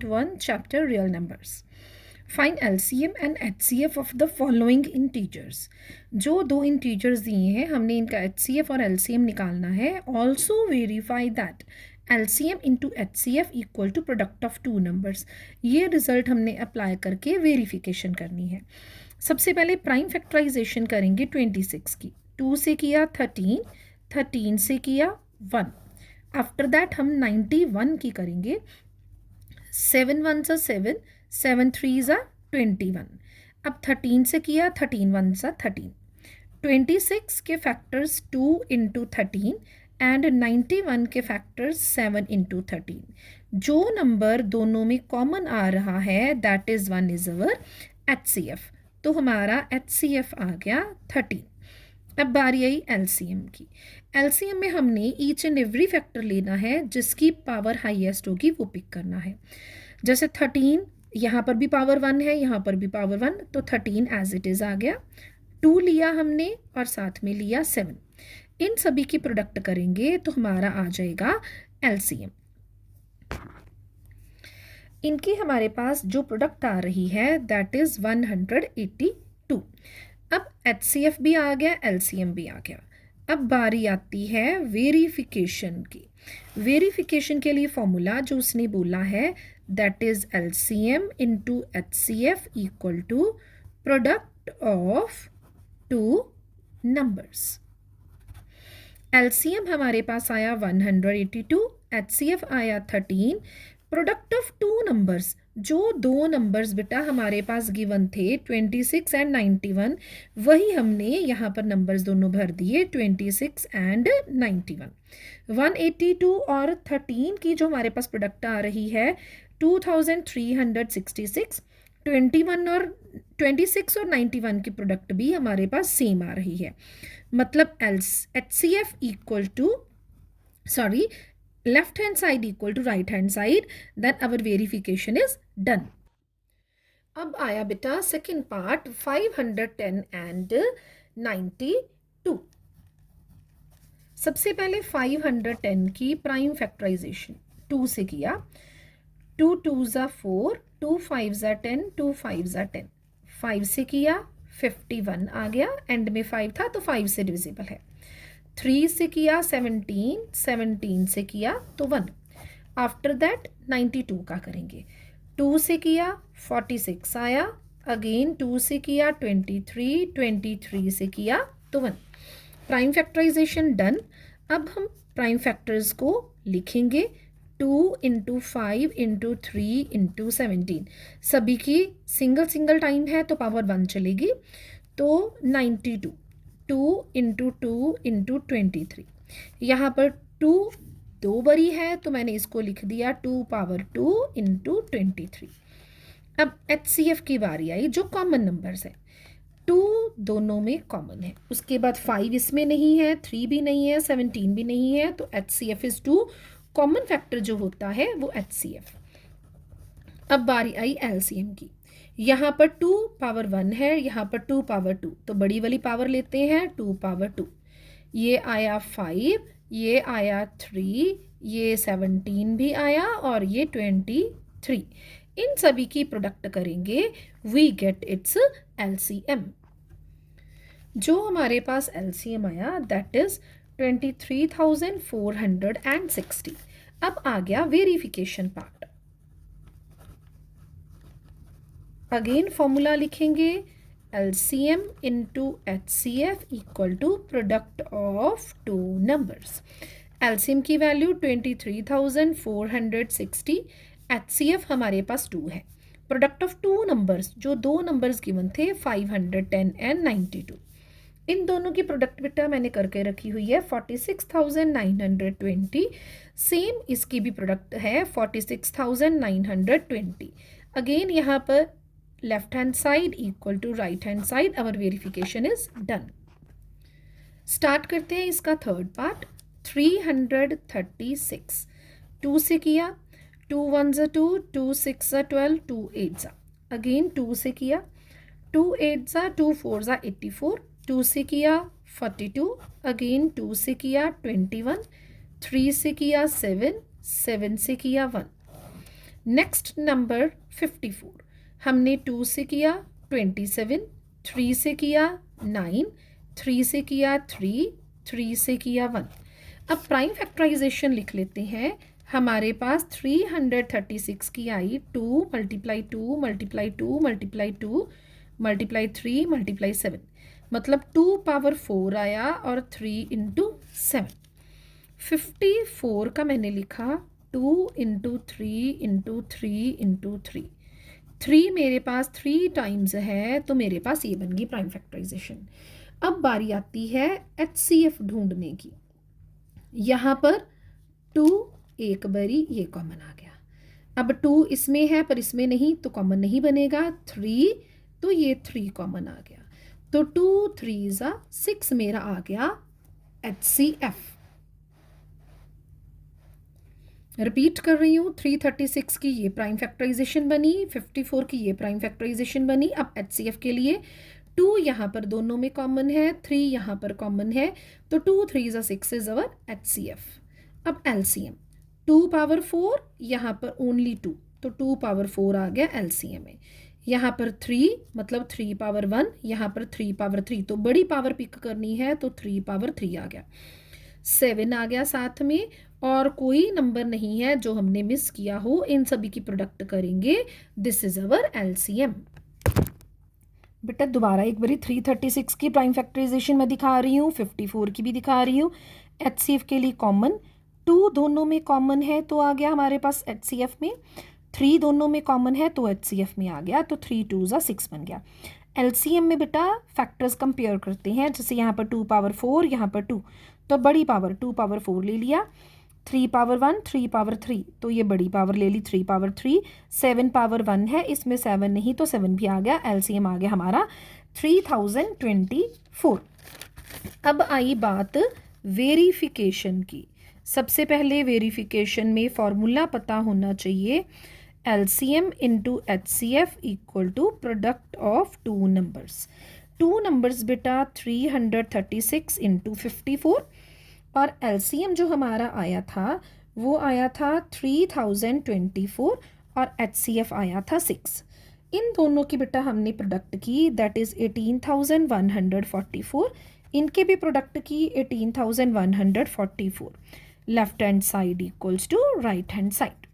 1 chapter real numbers. Find LCM and HCF of the following integers. जो दो integers दिए हैं हमने इनका एचसीएफ और एलसीएम निकालना है। Also verify that LCM into HCF equal to product of two numbers. ये रिजल्ट हमने अप्लाई करके वेरीफिकेशन करनी है। सबसे पहले प्राइम फैक्टराइजेशन करेंगे 26 की। 2 से किया 13, 13 से किया 1। आफ्टर दैट हम 91 की करेंगे। 7 1 सा 7, 7 3 सा 21। अब 13 से किया 13 1 सा 13। 26 के फैक्टर्स 2 इंटू 13 एंड 91 के फैक्टर्स 7 इंटू 13। जो नंबर दोनों में कॉमन आ रहा है that is 1 is our HCF. तो हमारा एचसीएफ आ गया 13। अब बारी आई एलसीएम की। एलसीएम में हमने ईच एंड एवरी फैक्टर लेना है जिसकी पावर हाईएस्ट होगी वो पिक करना है। जैसे 13 यहाँ पर भी पावर 1 है, यहाँ पर भी पावर 1, तो 13 एज इट इज़ आ गया। 2 लिया हमने और साथ में लिया 7। इन सभी की प्रोडक्ट करेंगे तो हमारा आ जाएगा एलसीएम। इनकी हमारे पास जो प्रोडक्ट आ रही है दैट इज़ 182। अब एचसीएफ भी आ गया, एलसीएम भी आ गया। अब बारी आती है वेरिफिकेशन की। वेरिफिकेशन के लिए फॉर्मूला जो उसने बोला है that is LCM into HCF equal to product of two numbers. LCM हमारे पास आया 182, एचसीएफ आया 13। प्रोडक्ट ऑफ टू नंबर्स, जो दो नंबर्स बेटा हमारे पास गिवन थे 26 एंड 91, वही हमने यहाँ पर नंबर्स दोनों भर दिए 26 एंड 91। 182 और 13 की जो हमारे पास प्रोडक्ट आ रही है 2366। 21 और 26 और 91 की प्रोडक्ट भी हमारे पास सेम आ रही है। मतलब HCF equal to left hand side equal to right hand side, then our verification is done. अब आया बेटा सेकेंड पार्ट 510 एंड 92। सबसे पहले 510 की प्राइम फैक्टराइजेशन 2 से किया। 2 2 ज़ा 4, 2 5 ज़ा 10, 2 5 ज़ा 10। 5 से किया 51 आ गया, एंड में 5 था तो 5 से डिविजिबल है। 3 से किया 17, 17 से किया तो 1। आफ्टर दैट 92 का करेंगे। 2 से किया 46 आया, अगेन 2 से किया 23, 23 से किया तो 1। Prime factorization done. अब हम प्राइम फैक्टर्स को लिखेंगे 2 इंटू 5 इंटू 3 इंटू 17। सभी की सिंगल सिंगल टाइम है तो पावर 1 चलेगी, तो 92। 2 इंटू 2 इंटू 23। यहाँ पर 2 दो बरी है तो मैंने इसको लिख दिया 2 पावर 2 इंटू 23। अब एचसीएफ की बारी आई जो कॉमन नंबर्स है। 2 दोनों में कॉमन है, उसके बाद 5 इसमें नहीं है, 3 भी नहीं है, 17 भी नहीं है, तो एचसीएफ इज 2। कॉमन फैक्टर जो होता है वो एचसीएफ। अब बारी आई एलसीएम की। यहाँ पर 2 पावर 1 है, यहाँ पर 2 पावर 2, तो बड़ी वाली पावर लेते हैं 2 पावर 2। ये आया 5, ये आया 3, ये 17 भी आया और ये 23। इन सभी की प्रोडक्ट करेंगे, वी गेट इट्स एलसीएम। जो हमारे पास एलसीएम आया दैट इज 23,460। अब आ गया वेरिफिकेशन पार्ट। अगेन फॉर्मूला लिखेंगे LCM into HCF equal to product of two numbers. LCM की वैल्यू 23,460, HCF हमारे पास 2 है। प्रोडक्ट ऑफ टू नंबर्स, जो दो नंबर्स गिवन थे 510 एंड 92, इन दोनों की प्रोडक्ट बेटा मैंने करके रखी हुई है 46,920। सेम इसकी भी प्रोडक्ट है 46,920। अगेन यहाँ पर left hand side equal to right hand side, our verification is done. Start करते हैं इसका थर्ड पार्ट। 336 2 से किया, 2 1 ज़ा 2, 2 6 ज़ा 12, 2 8 ज़ा, अगेन 2 से किया, 2 8 ज़ा 2 4 ज़ा 84, 2 से किया 42, अगेन 2 से किया 21, 3 से किया 7, 7 से किया 1। नेक्स्ट नंबर 54, हमने 2 से किया 27, 3 से किया 9, 3 से किया 3, 3 से किया 1। अब प्राइम फैक्टराइजेशन लिख लेते हैं। हमारे पास 336 की आई 2 multiply 2 multiply 2 multiply 2 multiply 3 multiply 7, मतलब 2 पावर 4 आया और 3 इंटू 7। 54 का मैंने लिखा 2 इंटू 3 इंटू 3 इंटू 3। 3 मेरे पास 3 टाइम्स है, तो मेरे पास ये बन गई प्राइम फैक्टराइजेशन। अब बारी आती है HCF ढूंढने की। यहाँ पर 2 एक बारी ये कॉमन आ गया। अब 2 इसमें है पर इसमें नहीं, तो कॉमन नहीं बनेगा। 3 तो ये 3 कॉमन आ गया, तो 2 3 6 मेरा आ गया HCF। रिपीट कर रही हूँ, 336 की ये प्राइम फैक्टराइजेशन बनी, 54 की ये प्राइम फैक्टराइजेशन बनी। अब HCF के लिए 2 यहाँ पर दोनों में कॉमन है, 3 यहाँ पर कॉमन है, तो 2 3 6 इज अवर HCF। अब LCM 2 पावर 4, यहाँ पर ओनली 2, तो 2 पावर 4 आ गया LCM में। यहाँ पर 3 मतलब 3 पावर 1, यहाँ पर 3 पावर 3, तो बड़ी पावर पिक करनी है तो 3 पावर 3 आ गया। 7 आ गया साथ में, और कोई नंबर नहीं है जो हमने मिस किया हो, इन सभी की प्रोडक्ट करेंगे। This is our LCM। बेटा दोबारा एक बारी 336 की प्राइम फैक्टराइजेशन में दिखा रही हूँ, 54 की भी दिखा रही हूँ। HCF के लिए कॉमन 2 दोनों में कॉमन है तो आ गया हमारे पास HCF में, 3 दोनों में कॉमन है तो HCF में आ गया, तो 3 2 6 बन गया। LCM में बेटा फैक्टर्स कंपेयर करते हैं, जैसे यहाँ पर 2 पावर 4, यहाँ पर 2, तो बड़ी पावर 2 पावर 4 ले लिया, 3 पावर 1 3 पावर 3, तो ये बड़ी पावर ले ली 3 पावर 3, 7 पावर 1 है, इसमें 7 नहीं तो 7 भी आ गया। LCM आ गया हमारा 3024। अब आई बात वेरिफिकेशन की। सबसे पहले वेरिफिकेशन में फॉर्मूला पता होना चाहिए, LCM into HCF equal to product of 2 numbers. 2 numbers बेटा 336 इंटू 54, और LCM जो हमारा आया था वो आया था 3024, और HCF आया था 6। इन दोनों की बेटा हमने प्रोडक्ट की, दैट इज़ 18,144। इनके भी प्रोडक्ट की 18,144। Left hand side equals to right hand side.